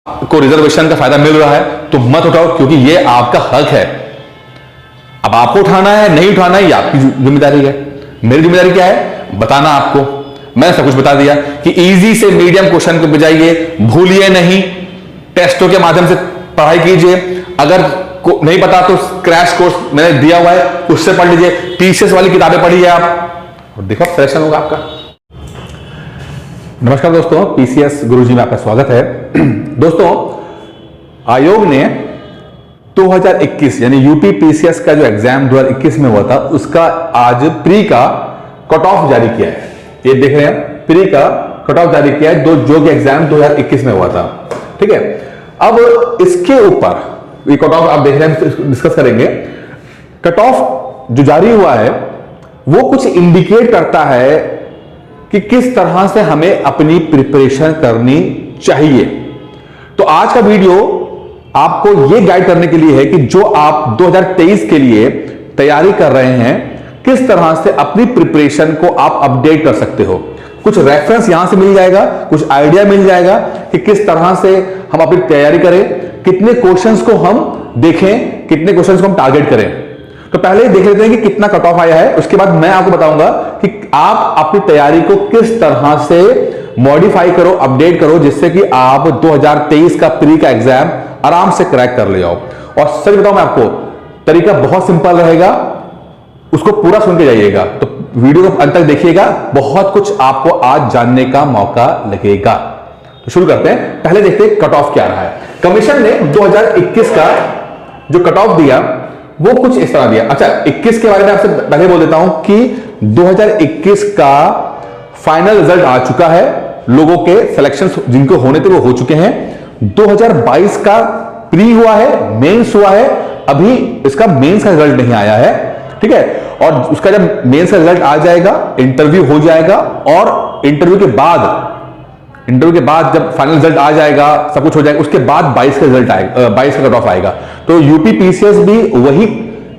को रिजर्वेशन का फायदा मिल रहा है तो मत उठाओ, क्योंकि ये आपका हक है। अब आपको उठाना है नहीं उठाना है ये आपकी जिम्मेदारी है। मेरी जिम्मेदारी क्या है? बताना आपको। मैंने सब कुछ बता दिया कि इजी से मीडियम क्वेश्चन को बजाइए, भूलिए नहीं, टेस्टों के माध्यम से पढ़ाई कीजिए। अगर नहीं पता तो क्रैश कोर्स मैंने दिया हुआ है, उससे पढ़ लीजिए। टीसीएस वाली किताबें पढ़िए आप और देखो सिलेक्शन होगा आपका। नमस्कार दोस्तों, पीसीएस गुरुजी में आपका स्वागत है। दोस्तों, आयोग ने 2021 यानी यूपी पीसीएस का जो एग्जाम 2021 में हुआ था उसका आज प्री का कट ऑफ जारी किया है। ये देख रहे हैं, प्री का कट ऑफ जारी किया है जो कि एग्जाम 2021 में हुआ था। ठीक है, अब इसके ऊपर ये कट ऑफ आप देख रहे हैं, डिस्कस करेंगे। कट ऑफ जो जारी हुआ है वो कुछ इंडिकेट करता है कि किस तरह से हमें अपनी प्रिपरेशन करनी चाहिए। तो आज का वीडियो आपको यह गाइड करने के लिए है कि जो आप 2023 के लिए तैयारी कर रहे हैं, किस तरह से अपनी प्रिपरेशन को आप अपडेट कर सकते हो। कुछ रेफरेंस यहां से मिल जाएगा, कुछ आइडिया मिल जाएगा कि किस तरह से हम अपनी तैयारी करें, कितने क्वेश्चंस को हम देखें, कितने क्वेश्चंस को हम टारगेट करें। तो पहले देख लेते हैं कि कितना कट ऑफ आया है, उसके बाद मैं आपको बताऊंगा कि आप अपनी तैयारी को किस तरह से मॉडिफाई करो, अपडेट करो, जिससे कि आप 2023 का प्री का एग्जाम आराम से क्रैक कर ले जाओ। और सच बताऊं मैं आपको, तरीका बहुत सिंपल रहेगा, उसको पूरा सुन के जाइएगा। तो वीडियो को अंत तक देखिएगा, बहुत कुछ आपको आज जानने का मौका लगेगा। तो शुरू करते हैं। पहले देखते हैं कट ऑफ क्या रहा है। कमीशन ने 2021 का जो कट ऑफ दिया वो कुछ इस तरह दिया। अच्छा, 21 के बारे में आपसे पहले बोल देता हूं कि 2021 का फाइनल रिजल्ट आ चुका है। लोगों के सिलेक्शन जिनको होने थे वो हो चुके हैं। 2022 का प्री हुआ है, मेंस हुआ है, अभी इसका मेंस का रिजल्ट नहीं आया है। ठीक है, और उसका जब मेंस का रिजल्ट आ जाएगा, इंटरव्यू हो जाएगा, और इंटरव्यू के बाद जब फाइनल रिजल्ट आ जाएगा, सब कुछ हो जाएगा, उसके बाद 22 का रिजल्ट आएगा, 22 का कट ऑफ आएगा। तो यूपी पीसीएस भी वही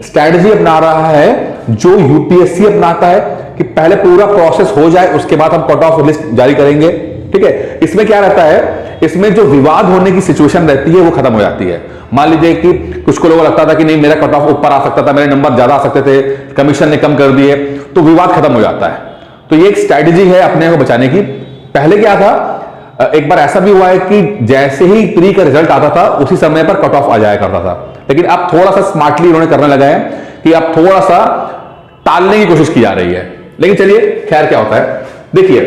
स्ट्रैटेजी अपना रहा है जो यूपीएससी अपनाता है कि पहले पूरा प्रोसेस हो जाए, उसके बाद हम कट ऑफ लिस्ट जारी करेंगे। ठीक है, इसमें क्या रहता है, इसमें जो विवाद होने की सिचुएशन रहती है वो खत्म हो जाती है। मान लीजिए कि कुछ को लोगों को लगता था कि नहीं मेरा कट ऑफ ऊपर आ सकता था, मेरे नंबर ज्यादा आ सकते थे, कमीशन ने कम कर दिए, तो विवाद खत्म हो जाता है। तो ये एक स्ट्रैटेजी है अपने को बचाने की। पहले क्या था, एक बार ऐसा भी हुआ है कि जैसे ही प्री का रिजल्ट आता था उसी समय पर कट ऑफ आ जाया करता था, लेकिन अब थोड़ा सा स्मार्टली उन्होंने करने लगा है कि अब थोड़ा सा टालने की कोशिश की जा रही है। लेकिन चलिए, खैर क्या होता है, देखिए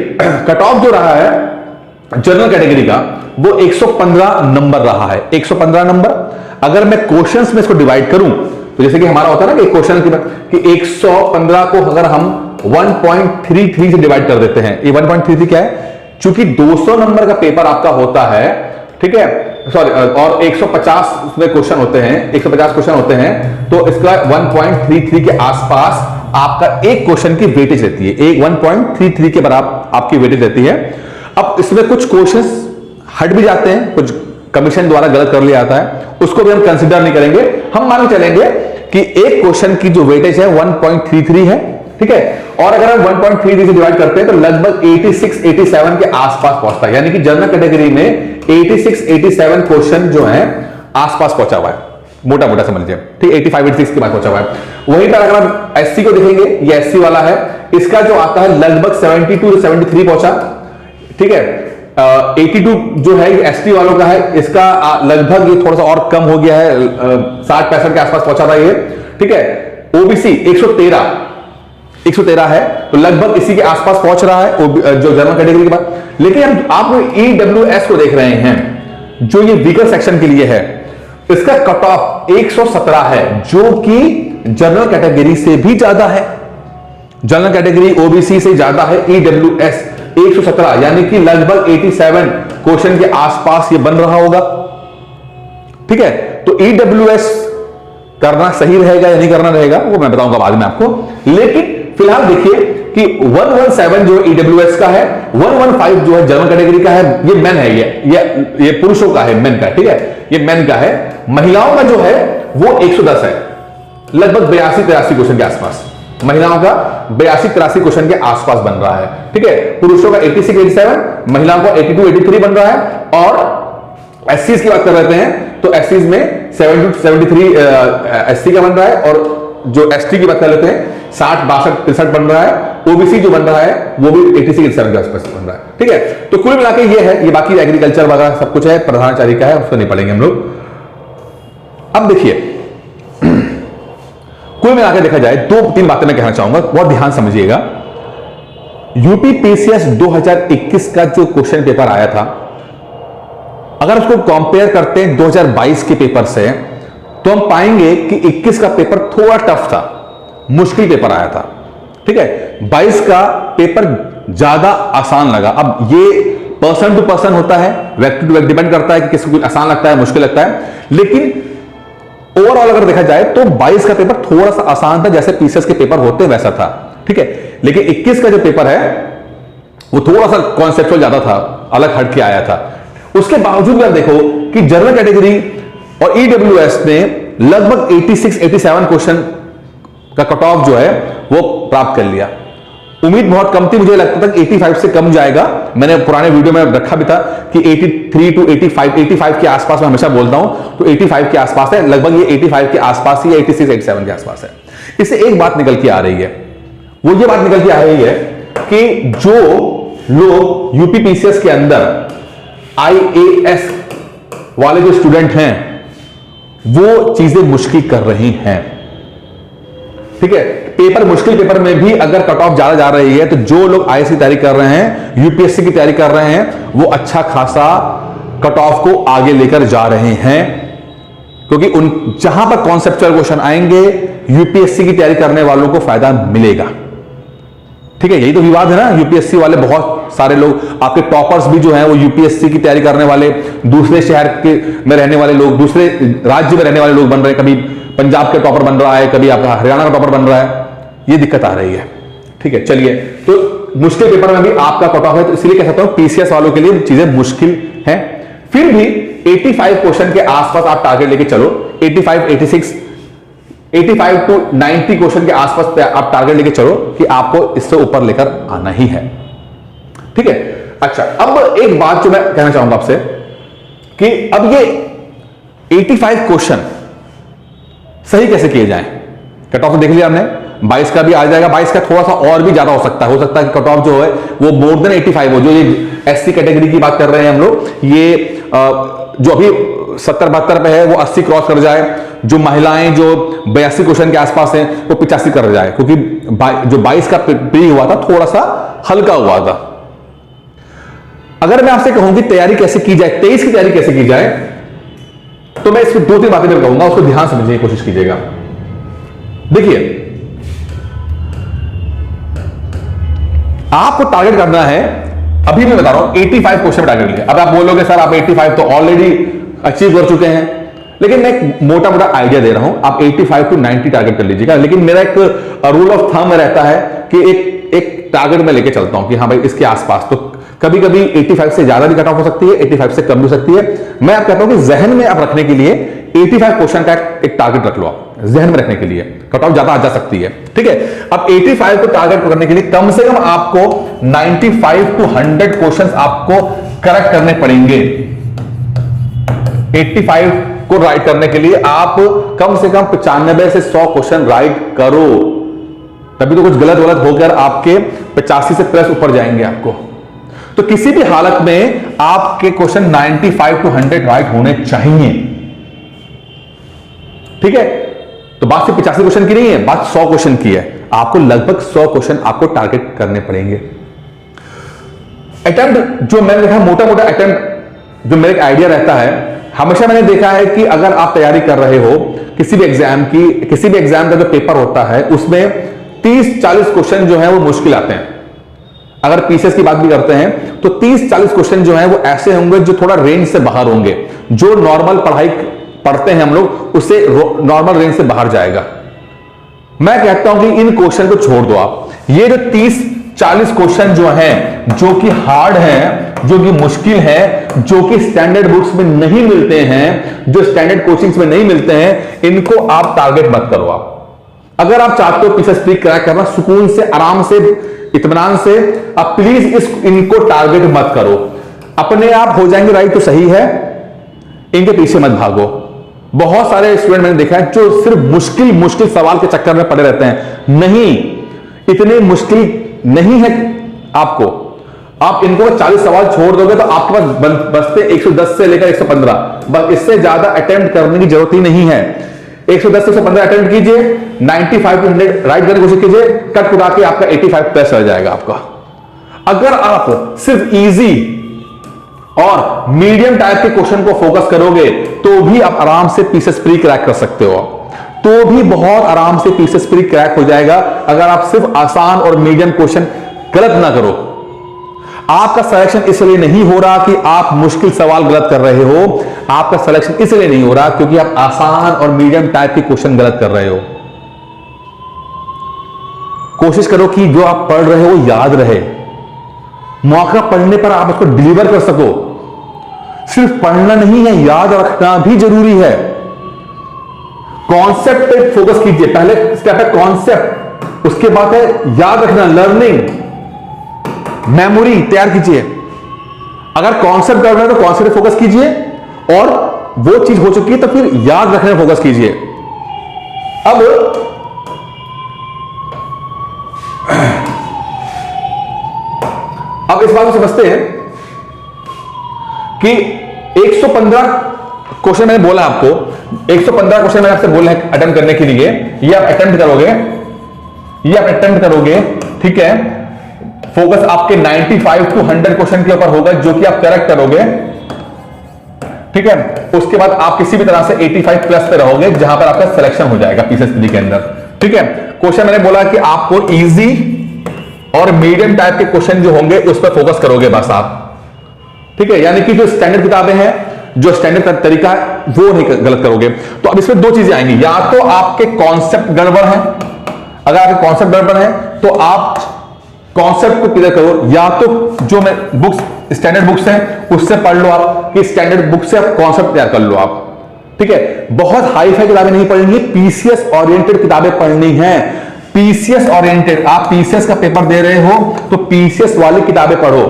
कट ऑफ जो रहा है जनरल कैटेगरी का वो 115 नंबर रहा है। 115 नंबर अगर मैं क्वेश्चंस में इसको डिवाइड करूं तो जैसे कि हमारा होता है ना कि क्वेश्चन कि 115 को अगर हम 1.33 से डिवाइड कर देते हैं। ये 1.33 क्या है, चूंकि 200 नंबर का पेपर आपका होता है, ठीक है, सॉरी, और 150 उसमें क्वेश्चन होते हैं, 150 क्वेश्चन होते हैं, तो इसका 1.33 के आसपास आपका एक क्वेश्चन की वेटेज रहती है। एक 1.33 के बराबर आपकी वेटेज रहती है। अब इसमें कुछ क्वेश्चंस हट भी जाते हैं, कुछ कमीशन द्वारा गलत कर लिया जाता है, उसको भी हम कंसीडर नहीं करेंगे। हम मान चलेंगे कि एक क्वेश्चन की जो वेटेज है 1.33 है। ठीक है, और अगर हम 1.33 से डिवाइड करते हैं तो लगभग 86-87 के आसपास पहुंचता है। यानी कि जनरल कैटेगरी में 86-87 क्वेश्चन जो है आसपास पहुंचा हुआ है, मोटा मोटा समझ लीजिए। ठीक, 85-86 के बाद पहुंचा हुआ है। वहीं पर अगर हम एससी को देखेंगे, ये एससी वाला है, इसका जो आता है लगभग 72-73 पहुंचा। ठीक है, 82 जो है एसटी वालों का है, इसका लगभग ये थोड़ा सा और कम हो गया है, 60-65 के आसपास पहुंचा था ये। ठीक है, ओबीसी 113 है, तो लगभग इसी के आसपास पहुंच रहा है जो जनरल कैटेगरी के बाद। लेकिन हम आप ईडब्ल्यूएस को देख रहे हैं जो ये वीकर सेक्शन के लिए है, इसका कट ऑफ 117 है, जो कि जनरल कैटेगरी से भी ज्यादा है। जनरल कैटेगरी ओबीसी से ज्यादा है ईडब्ल्यूएस 117, यानी कि लगभग 87 क्वेश्चन के आसपास ये बन रहा होगा। ठीक है, तो ईडब्ल्यूएस करना सही रहेगा या नहीं करना रहेगा वो मैं बताऊंगा बाद में आपको। लेकिन फिलहाल देखिए कि 117 जो ईडब्ल्यूएस का है, 115 जो है जनरल कैटेगरी का है, ये मेन है, ये पुरुषों का है, मेन का। ठीक है, ये मेन का है। महिलाओं का जो है वो 110 है, लगभग 82-83 क्वेश्चन के आसपास। महिलाओं का 82-83 क्वेश्चन के आसपास बन रहा है। ठीक है, पुरुषों का 86-87, महिलाओं का 82-83 बन रहा है, और एससीज की बात कर रहे हैं तो एससीज में 70 to 73 एससी का बन रहा है, और जो एसटी की बात कर लेते हैं 60, 62, 63 बन रहा है। ओबीसी जो बन रहा है वो भी 86, 87 के आसपास बन रहा है। ठीक है, तो कुल मिला के ये है, ये बाकी एग्रीकल्चर वगैरह सब कुछ है, प्रधानाचार्य का है, उसको नहीं पढ़ेंगे हम लोग। अब देखिए, कुल मिला के देखा जाए 2-3 बातें मैं कहना चाहूंगा, बहुत ध्यान समझिएगा। यूपी पीसीएस 2021 का जो क्वेश्चन पेपर आया था, अगर उसको कंपेयर करते हैं 2022 के पेपर से, तो हम पाएंगे कि 21 का पेपर थोड़ा टफ था, मुश्किल पेपर आया था। ठीक है, 22 का पेपर ज्यादा आसान लगा। अब ये पर्सन टू पर्सन होता है, व्यक्ति टू व्यक्ति डिपेंड करता है कि किसको आसान लगता है, मुश्किल लगता है, लेकिन ओवरऑल अगर देखा जाए तो 22 का पेपर थोड़ा सा आसान था, जैसे पीसीएस के पेपर होते वैसा था। ठीक है, लेकिन 21 का जो पेपर है वो थोड़ा सा कॉन्सेप्चुअल ज्यादा था, अलग हट के आया था। उसके बावजूद भी आप देखो कि जनरल कैटेगरी और ईडब्ल्यूएस ने लगभग 86-87 क्वेश्चन का कट ऑफ जो है वो प्राप्त कर लिया। उम्मीद बहुत कम थी, मुझे लगता था कि 85 से कम जाएगा। मैंने पुराने वीडियो में रखा भी था कि 83 to 85 के आसपास मैं हमेशा बोलता हूं, तो 85 के आसपास है, लगभग ये 85 के आसपास ही, 86-87 के आसपास है। इससे एक बात निकल के आ रही है, वो ये बात निकल के आ रही है कि जो लोग यूपी पीसीएस के अंदर आईएएस वाले जो स्टूडेंट हैं वो चीजें मुश्किल कर रही हैं। ठीक है, पेपर मुश्किल पेपर में भी अगर कट ऑफ ज्यादा जा रही है, तो जो लोग आईएएस की तैयारी कर रहे हैं, यूपीएससी की तैयारी कर रहे हैं, वो अच्छा खासा कट ऑफ को आगे लेकर जा रहे हैं, क्योंकि उन जहां पर कॉन्सेप्चुअल क्वेश्चन आएंगे, यूपीएससी की तैयारी करने वालों को फायदा मिलेगा। ठीक है, यही तो विवाद है ना। यूपीएससी वाले बहुत सारे लोग, आपके टॉपर्स भी जो हैं वो यूपीएससी की तैयारी करने वाले, दूसरे शहर के में रहने वाले लोग, दूसरे राज्य में रहने वाले लोग बन रहे हैं। कभी पंजाब के टॉपर बन रहा है, कभी आपका हरियाणा का टॉपर बन रहा है, ये दिक्कत आ रही है। ठीक है, चलिए, तो मुश्किल पेपर में भी आपका कट ऑफ है, तो इसलिए कह सकता हूं पीसीएस वालों के लिए चीजें मुश्किल हैं। फिर भी 85 क्वेश्चन के आसपास आप टारगेट लेके चलो, 85, 86, 85 to 90 क्वेश्चन के आसपास आप टारगेट लेके चलो कि आपको इससे ऊपर लेकर आना ही है। ठीक है, अच्छा, अब एक बात जो मैं कहना चाहूंगा आपसे कि अब ये 85 क्वेश्चन सही कैसे किए जाएं। कट ऑफ देख लिया हमने, 22 का भी आ जाएगा, 22 का थोड़ा सा और भी ज्यादा हो सकता है कि कट ऑफ जो है वो मोर देन 85 हो। जो ये एससी कैटेगरी की बात कर रहे हैं हम लोग, ये जो अभी 70-72 पे है वो 80 क्रॉस कर जाए, जो महिलाएं जो 82 क्वेश्चन के आसपास हैं वो 85 कर जाए, क्योंकि जो 22 का प्री हुआ था थोड़ा सा हल्का हुआ था। अगर मैं आपसे कहूं कि तैयारी कैसे की जाए, 23 की तैयारी कैसे की जाए, तो मैं इसमें 2-3 बातें मैं कहूंगा, उसको ध्यान समझने की कोशिश कीजिएगा। देखिए, आपको टारगेट करना है, अभी मैं बता रहा हूं 85 क्वेश्चन टारगेट लिया। अब आप बोलोगे सर आप 85 तो ऑलरेडी अचीव कर चुके हैं, लेकिन मैं एक मोटा मोटा आइडिया दे रहा हूं, आप 85 to 90 टारगेट कर लीजिएगा। लेकिन मेरा एक रूल ऑफ थंब रहता है कि एक टारगेट में लेके चलता हूं कि हाँ भाई इसके आसपास। तो कभी कभी 85 से ज्यादा भी कट ऑफ हो सकती है, 85 से कम भी हो सकती है। मैं आप कहता हूं कि जहन में आप रखने के लिए 85 क्वेश्चन का एक टारगेट रख लो, आप जहन में रखने के लिए, कट ऑफ ज्यादा आ जा सकती है। ठीक है, अब 85 को टारगेट करने के लिए कम से कम आपको 95 to 100 क्वेश्चंस आपको करेक्ट करने पड़ेंगे। 85 को राइट करने के लिए आप कम से कम 95 से 100 क्वेश्चन राइट करो, तभी तो कुछ गलत होकर आपके 85 से प्लस ऊपर जाएंगे आपको। तो किसी भी हालत में आपके क्वेश्चन 95 to 100 राइट होने चाहिए। ठीक है, तो बात सिर्फ 85 क्वेश्चन की नहीं है, बात 100 क्वेश्चन की है। आपको लगभग 100 क्वेश्चन आपको टारगेट करने पड़ेंगे। अटेम्प्ट जो मैंने देखा, मोटा मोटा अटेम्प्ट जो मेरा एक आइडिया रहता है, हमेशा मैंने देखा है कि अगर आप तैयारी कर रहे हो किसी भी एग्जाम की, किसी भी एग्जाम का जो पेपर होता है उसमें 30-40 क्वेश्चन जो है वो मुश्किल आते हैं। अगर पीसीएस की बात भी करते हैं तो 30-40 क्वेश्चन जो है वो ऐसे होंगे जो थोड़ा रेंज से बाहर होंगे, जो नॉर्मल पढ़ाई पढ़ते हैं हम लोग उससे नॉर्मल रेंज से बाहर जाएगा। मैं कहता हूं कि इन क्वेश्चन को छोड़ दो आप। ये जो 30-40 क्वेश्चन जो हैं, जो कि हार्ड हैं, जो कि मुश्किल है, जो कि स्टैंडर्ड बुक्स में नहीं मिलते हैं, जो स्टैंडर्ड कोचिंग्स में नहीं मिलते हैं, इनको आप टारगेट मत करो। आप अगर आप चाहते हो पीसीएस प्री क्रैक करना सुकून से, आराम से, इत्मीनान से, आप प्लीज इनको टारगेट मत करो। अपने आप हो जाएंगे राइट तो सही है, इनके पीछे मत भागो। बहुत सारे स्टूडेंट मैंने देखा है जो सिर्फ मुश्किल मुश्किल सवाल के चक्कर में पड़े रहते हैं। नहीं, इतने मुश्किल नहीं है आपको। आप इनको 40 सवाल छोड़ दोगे तो आपके पास बचते 110 से लेकर 115, बस इससे ज्यादा अटेम्प्ट करने की जरूरत ही नहीं है। 110 से 115 अटेम्प्ट कीजिए, 95 टू 100 राइट करने की कोशिश कीजिए, कट कुटा के आपका 85 प्लस रह जाएगा आपका। अगर आप सिर्फ इजी और मीडियम टाइप के क्वेश्चन को फोकस करोगे तो भी आप आराम से पीसेस प्री क्रैक कर सकते हो, तो भी बहुत आराम से पीसेस प्री क्रैक हो जाएगा अगर आप सिर्फ आसान और मीडियम क्वेश्चन गलत ना करो। आपका सिलेक्शन इसलिए नहीं हो रहा कि आप मुश्किल सवाल गलत कर रहे हो, आपका सिलेक्शन इसलिए नहीं हो रहा क्योंकि आप आसान और मीडियम टाइप के क्वेश्चन गलत कर रहे हो। कोशिश करो कि जो आप पढ़ रहे हो याद रहे, मौका पढ़ने पर आप उसको डिलीवर कर सको। सिर्फ पढ़ना नहीं है, याद रखना भी जरूरी है। कॉन्सेप्ट पे फोकस कीजिए, पहले स्टेप है कॉन्सेप्ट, उसके बाद है याद रखना, लर्निंग, मेमोरी तैयार कीजिए। अगर कॉन्सेप्ट कर रहे हैं तो कॉन्सेप्ट पे फोकस कीजिए और वो चीज हो चुकी है तो फिर याद रखने में फोकस कीजिए। अब इस बात को समझते हैं कि 115 क्वेश्चन मैंने बोला आपको, 115 क्वेश्चन मैंने आपसे बोला है अटेम्प्ट करने के लिए। ये आप अटेम्प्ट करोगे, ठीक है। फोकस आपके 95 टू 100 क्वेश्चन के ऊपर होगा जो कि आप करेक्ट करोगे, ठीक है। उसके बाद आप किसी भी तरह से 85 प्लस पे रहोगे जहां पर आपका सिलेक्शन हो जाएगा पीसेस के अंदर, ठीक है। क्वेश्चन मैंने बोला कि आपको इजी और मीडियम टाइप के क्वेश्चन जो होंगे उस पर फोकस करोगे बस आप, ठीक है। यानी कि जो स्टैंडर्ड किताबें हैं, जो स्टैंडर्ड तरीका है वो नहीं गलत करोगे। तो अब इसमें दो चीजें आएंगी, या तो आपके कॉन्सेप्ट गड़बड़ है, अगर आपके कॉन्सेप्ट गड़बड़ है तो आप कॉन्सेप्ट को क्लियर करो, या तो जो मैं बुक्स स्टैंडर्ड बुक्स हैं उससे पढ़ लो आप, कि स्टैंडर्ड बुक से आप कॉन्सेप्ट तैयार कर लो आप, ठीक है। बहुत हाई फाई किताबें नहीं पढ़नी, पीसीएस ओरिएंटेड किताबें पढ़नी है। पीसीएस ओरिएंटेड, आप पीसीएस का पेपर दे रहे हो तो पीसीएस वाली किताबें पढ़ो,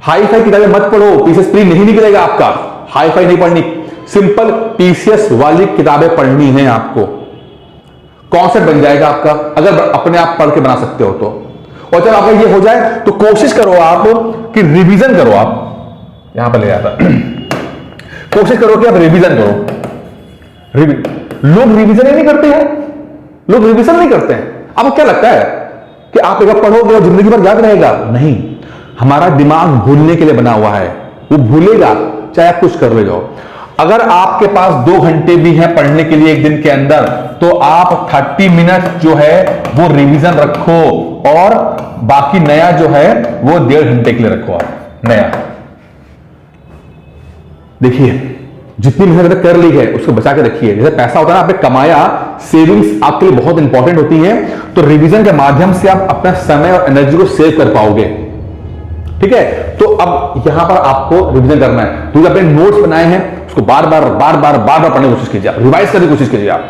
हाई फाई किताबें मत पढ़ो, पीसीएस प्री नहीं निकलेगा आपका। हाई फाई नहीं पढ़नी, सिंपल पीसीएस वाली किताबें पढ़नी है आपको, कॉन्सेप्ट बन जाएगा आपका अगर अपने आप पढ़ के बना सकते हो तो। और जब आपका ये हो जाए तो कोशिश करो आप कि रिवीजन करो, आप यहां पर ले जाता कोशिश करो कि आप रिवीजन करो। लोग रिवीजन ही नहीं करते हैं, लोग रिवीजन नहीं करते हैं। आपको क्या लगता है कि आप एक बार पढ़ोगे और जिंदगी भर याद रहेगा? नहीं, हमारा दिमाग भूलने के लिए बना हुआ है, वो भूलेगा चाहे आप कुछ कर ले जाओ। अगर आपके पास 2 घंटे भी है पढ़ने के लिए एक दिन के अंदर, तो आप 30 मिनट जो है वो रिवीजन रखो और बाकी नया जो है वो 1.5 घंटे के लिए रखो आप नया। देखिए जितनी मेहनत कर ली है उसको बचा के रखिए। जैसे पैसा होता है ना, आपने कमाया, सेविंग्स आपके लिए बहुत इंपॉर्टेंट होती है, तो रिवीजन के माध्यम से आप अपना समय और एनर्जी को सेव कर पाओगे, ठीक है। तो अब यहां पर आपको रिवीजन करना है, तो अपने नोट्स बनाए हैं उसको बार बार पढ़ने की कोशिश कीजिए, आप रिवाइज करने की कोशिश कीजिए। आप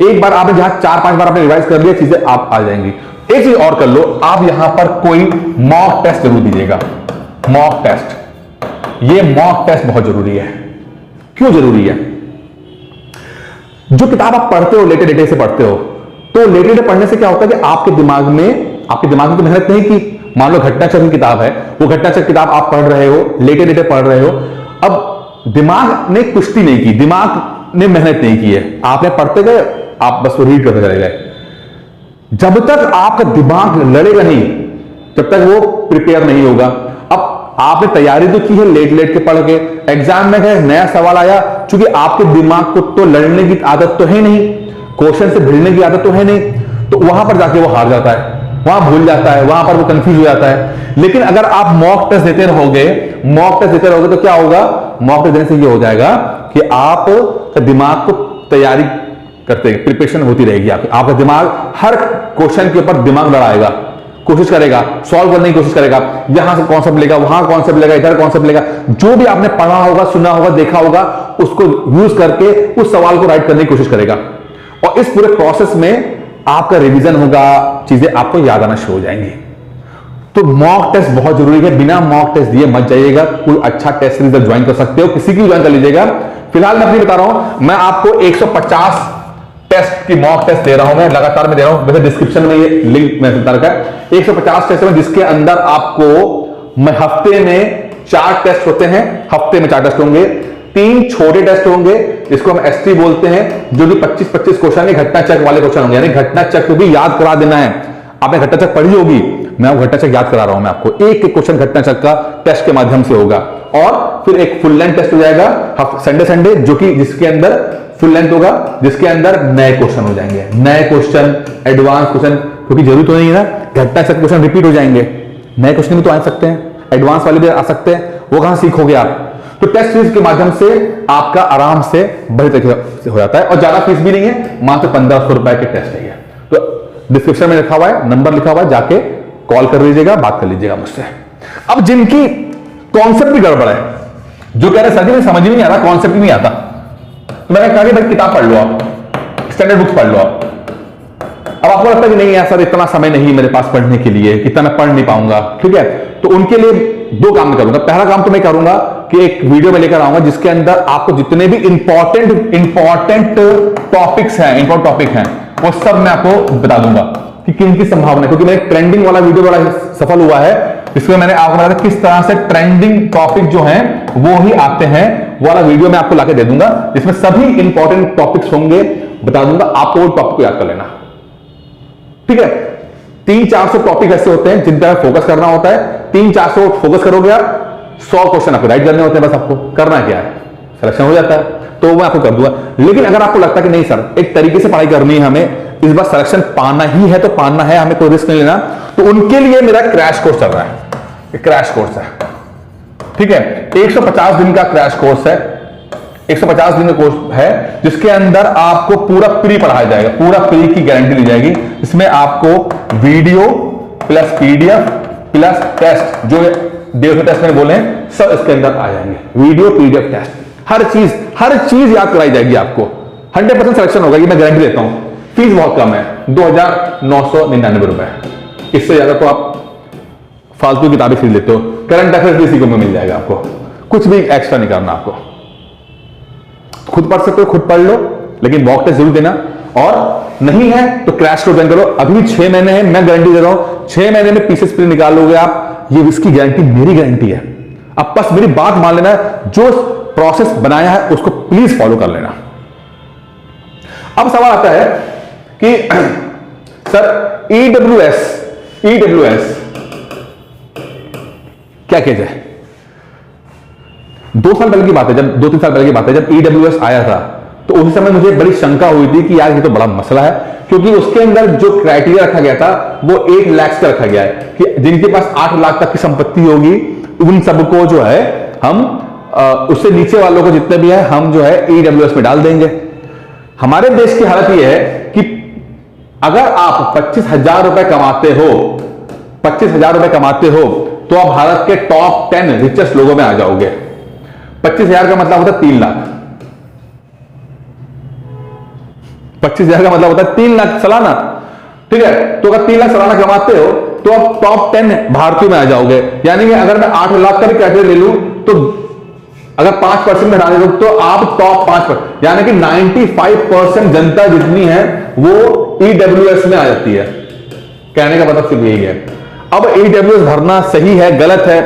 एक बार आपने जहां 4-5 बार आपने रिवाइज कर लिया, चीजें आप आ जाएंगी। एक चीज और कर लो, आप यहां पर कोई मॉक टेस्ट जरूर दीजिएगा। मॉक टेस्ट, ये मॉक टेस्ट बहुत जरूरी है। क्यों जरूरी है? जो किताब आप पढ़ते हो लेटे लेटे से पढ़ते हो, तो लेटे लेटे पढ़ने से क्या होता है कि आपके दिमाग में तो मेहनत नहीं की। मान लो घटनाचक्र की किताब है, वो घटनाचक्र किताब आप पढ़ रहे हो, लेटे लेटे पढ़ रहे हो, अब दिमाग ने कुश्ती नहीं की, दिमाग ने मेहनत नहीं की है, आपने पढ़ते गए, आप बस वो रीड करते चले गए। जब तक आपका दिमाग लड़ेगा नहीं, जब तक वो प्रिपेयर नहीं होगा। अब आपने तैयारी तो की है लेट लेट के पढ़ के, एग्जाम में गए, नया सवाल आया, क्योंकि आपके दिमाग को तो लड़ने की आदत तो है नहीं, क्वेश्चन से भिड़ने की आदत तो है नहीं, तो वहां पर जाके वो हार जाता है, वहां भूल जाता है, वहां पर वो कंफ्यूज हो जाता है। लेकिन अगर आप मॉक टेस्ट देते रहोगे तो क्या होगा? मॉक टेस्ट देने से ये हो जाएगा कि आप दिमाग को तैयारी करते, प्रिपरेशन होती रहेगी आपका दिमाग हर क्वेश्चन के ऊपर दिमाग लड़ाएगा, कोशिश करेगा, सॉल्व करने की कोशिश करेगा, यहां से कॉन्सेप्ट लेगा, वहां कॉन्सेप्ट लेगा, इधर कॉन्सेप्ट लेगा, जो भी आपने पढ़ा होगा, सुना होगा, देखा होगा, उसको यूज करके उस सवाल को राइट करने की कोशिश करेगा। और इस पूरे प्रोसेस में आपका रिवीजन होगा, चीजें आपको याद आना शुरू हो जाएंगी। तो मॉक टेस्ट बहुत जरूरी है, बिना मॉक टेस्ट दिए मत जाइएगा। कोई अच्छा टेस्ट सीरीज ज्वाइन कर सकते हो, किसी की ज्वाइन कर लीजिएगा। फिलहाल मैं अपनी बता रहा हूं, मैं आपको 150 टेस्ट की मॉक टेस्ट दे रहा हूं, मैं लगातार में दे रहा हूं। वैसे डिस्क्रिप्शन में ये लिंक मैं बता रखा है। 150 टेस्ट में, जिसके अंदर आपको हफ्ते में 4 टेस्ट होते हैं, हफ्ते में 4 टेस्ट होंगे। 3 छोटे टेस्ट होंगे, जिसको हम एसटी बोलते हैं, जो कि 25-25 क्वेश्चन घटना चक वाले क्वेश्चन होंगे, यानी घटना चक को भी याद करा देना है। आपने घटना चक पढ़ी होगी, मैं घटना चक याद करा रहा हूं। मैं आपको एक क्वेश्चन घटना चक का टेस्ट के माध्यम से होगा, और फिर एक फुल लेंथ टेस्ट हो जाएगा संडे, जो कि जिसके अंदर फुल लेंथ होगा, जिसके अंदर नए क्वेश्चन हो जाएंगे, नए क्वेश्चन, एडवांस क्वेश्चन, क्योंकि जरूरत तो नहीं है ना, घटना चक क्वेश्चन रिपीट हो जाएंगे, नए क्वेश्चन भी तो आ सकते हैं, एडवांस वाले भी आ सकते हैं, वो कहां सीखोगे आप। तो टेस्ट सीरीज के माध्यम से आपका आराम से बड़े तरीके से हो जाता है, और ज्यादा फीस भी नहीं है, मात्र 1500 रुपए के टेस्ट है। तो डिस्क्रिप्शन में लिखा हुआ है, नंबर लिखा हुआ है, जाके कॉल कर लीजिएगा, बात कर लीजिएगा मुझसे। अब जिनकी कॉन्सेप्ट भी गड़बड़ है, जो कह रहे सर जी मुझे समझ में नहीं आ रहा, कॉन्सेप्ट नहीं आता, तो मैंने कहा कि भाई किताब पढ़ लो, आप स्टैंडर्ड बुक्स पढ़ लो आप। अब आपको लगता है कि नहीं यार सर इतना समय नहीं मेरे पास पढ़ने के लिए, इतना मैं पढ़ नहीं पाऊंगा, ठीक है, तो उनके लिए 2 काम मैं करूंगा। पहला काम तो मैं करूंगा कि एक वीडियो में लेकर आऊंगा, जिसके अंदर आपको जितने भी इंपॉर्टेंट टॉपिक्स हैं, इंपॉर्टेंट टॉपिक हैं, वो सब मैं आपको बता दूंगा कि किन की संभावना, क्योंकि मेरे ट्रेंडिंग वाला वीडियो बड़ा सफल हुआ है, इसमें मैंने आपको बताया किस तरह से ट्रेंडिंग टॉपिक जो हैं वो ही आते हैं, वो वाला वीडियो मैं आपको लाके दे दूंगा, जिसमें सभी इंपॉर्टेंट टॉपिक्स होंगे, बता दूंगा, आपको वो टॉपिक को याद कर लेना, ठीक है। 300-400 टॉपिक ऐसे होते हैं जिन पर फोकस करना होता है, 300-400 फोकस करोगे आप, 100 क्वेश्चन आपको राइट करने होते हैं, बस आपको करना क्या है, सिलेक्शन हो जाता है, तो मैं आपको कर दूंगा। लेकिन अगर आपको लगता है कि नहीं सर एक तरीके से पढ़ाई करनी है, हमें इस बार सिलेक्शन पाना ही है तो पाना है, हमें कोई रिस्क नहीं लेना, तो उनके लिए मेरा क्रैश कोर्स चल रहा है, क्रैश कोर्स है, ठीक है। 150 दिन का क्रैश कोर्स है, 150 दिन का कोर्स है, जिसके अंदर आपको पूरा प्री पढ़ाया जाएगा, पूरा प्री की गारंटी दी जाएगी। इसमें आपको video plus PDF plus test, जो 150 टेस्ट मैंने बोले हैं, सब इसके अंदर आ जाएंगे, वीडियो पीडीएफ टेस्ट, हर चीज याद कराई जाएगी आपको, 100% सिलेक्शन होगा, ये मैं गारंटी देता हूं। फीस बहुत कम है, 2999 रुपए, इससे ज्यादा तो आप फालतू किताबें खरीद लेते हो। करंट अफेयर्स भी इसी को मिल जाएगा आपको, कुछ भी एक्स्ट्रा नहीं करना आपको, खुद पढ़ सकते हो, खुद पढ़ लो, लेकिन मॉक टेस्ट जरूर देना, और नहीं है तो क्रैश कोर्स ज्वाइन करो। अभी 6 महीने हैं, मैं गारंटी दे रहा हूं, 6 महीने में पीसेस प्री निकाल लोगे आप, ये इसकी गारंटी मेरी गारंटी है। अब बस मेरी बात मान लेना, जो प्रोसेस बनाया है उसको प्लीज फॉलो कर लेना। अब सवाल आता है कि सर ईडब्ल्यूएस क्या कहते हैं। 2 साल पहले की बात है, जब 2-3 साल पहले की बात है, जब ईडब्ल्यूएस आया था, तो उस समय मुझे बड़ी शंका हुई थी कि यार ये तो बड़ा मसला है, क्योंकि उसके अंदर जो क्राइटेरिया रखा गया था वो 1 लाख से रखा गया है कि जिनके पास 8 लाख तक की संपत्ति होगी उन सबको जो है हम उससे नीचे वालों को जितने भी है हम जो है ईडब्ल्यूएस में डाल देंगे। हमारे देश की हालत यह है कि अगर आप 25,000 रुपए कमाते हो, 25,000 रुपए कमाते हो, तो आप भारत के टॉप 10 रिचेस्ट लोगों में आ जाओगे। 25,000 का मतलब होता है 3 लाख, 25,000 का मतलब होता है 3 लाख सालाना, ठीक है। तो अगर 3 लाख सालाना कमाते हो तो आप टॉप 10 भारतीयों में आ जाओगे। यानी कि अगर मैं 8 लाख का भी कैटेगरी ले लूं तो अगर 5% में डाले तो आप टॉप 5%, यानी कि 95% जनता जितनी है वो ईडब्ल्यूएस में आ जाती है। कहने का मतलब सिर्फ यही है। अब ईडब्ल्यूएस भरना सही है गलत है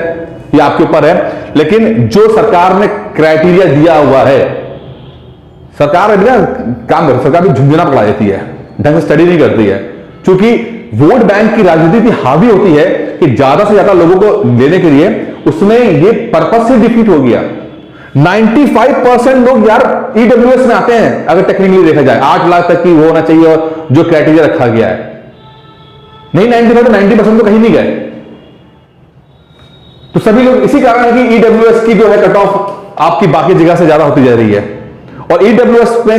ये आपके ऊपर है, लेकिन जो सरकार ने क्राइटेरिया दिया हुआ है, सरकार अभी ना काम करती, सरकार भी झुंझुना पकड़ा देती है, ढंग से स्टडी नहीं करती है, क्योंकि वोट बैंक की राजनीति भी हावी होती है कि ज्यादा से ज्यादा लोगों को लेने के लिए, उसमें ये पर्पस से डिफीट हो गया। 95% लोग यार ईडब्ल्यूएस में आते हैं, अगर टेक्निकली देखा जाए 8 लाख तक की वो होना चाहिए और जो क्राइटेरिया रखा गया है, नहीं 95 तो 90% तो कहीं नहीं गए। तो सभी लोग इसी कारण है कि ईडब्ल्यूएस की जो है कट ऑफ आपकी बाकी जगह से ज्यादा होती जा रही है, और ईडब्ल्यूएस में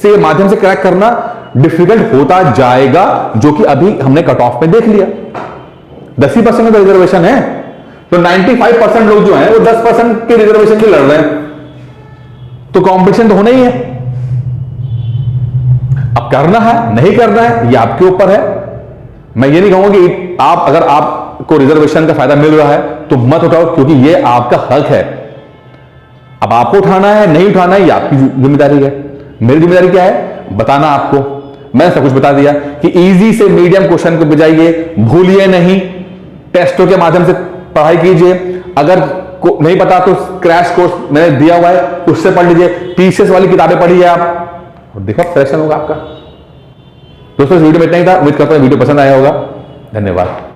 से माध्यम से क्रैक करना डिफिकल्ट होता जाएगा, जो कि अभी हमने कट ऑफ में देख लिया। 10% का रिजर्वेशन है, तो 95% लोग जो हैं वो 10% के रिजर्वेशन के लड़ रहे हैं, तो कंपटीशन तो होना ही है। अब करना है नहीं करना है ये आपके ऊपर है। मैं ये नहीं कहूंगा कि आप अगर आप आपको रिजर्वेशन का फायदा मिल रहा है तो मत उठाओ, क्योंकि ये आपका हक है। अब आपको उठाना है नहीं उठाना है ये आपकी जिम्मेदारी है। मेरी जिम्मेदारी क्या है? बताना आपको। मैंने सब कुछ बता दिया कि इजी से मीडियम क्वेश्चन को बजाइए, भूलिए नहीं, टेस्टों के माध्यम से पढ़ाई कीजिए। अगर नहीं पता तो क्रैश कोर्स मैंने दिया हुआ है, उससे पढ़ लीजिए। पीसीएस वाली किताबें पढ़िए आप और देखो सिलेक्शन होगा आपका। दोस्तों इस वीडियो में इतना ही था। उम्मीद करता हूं वीडियो पसंद आया होगा। धन्यवाद।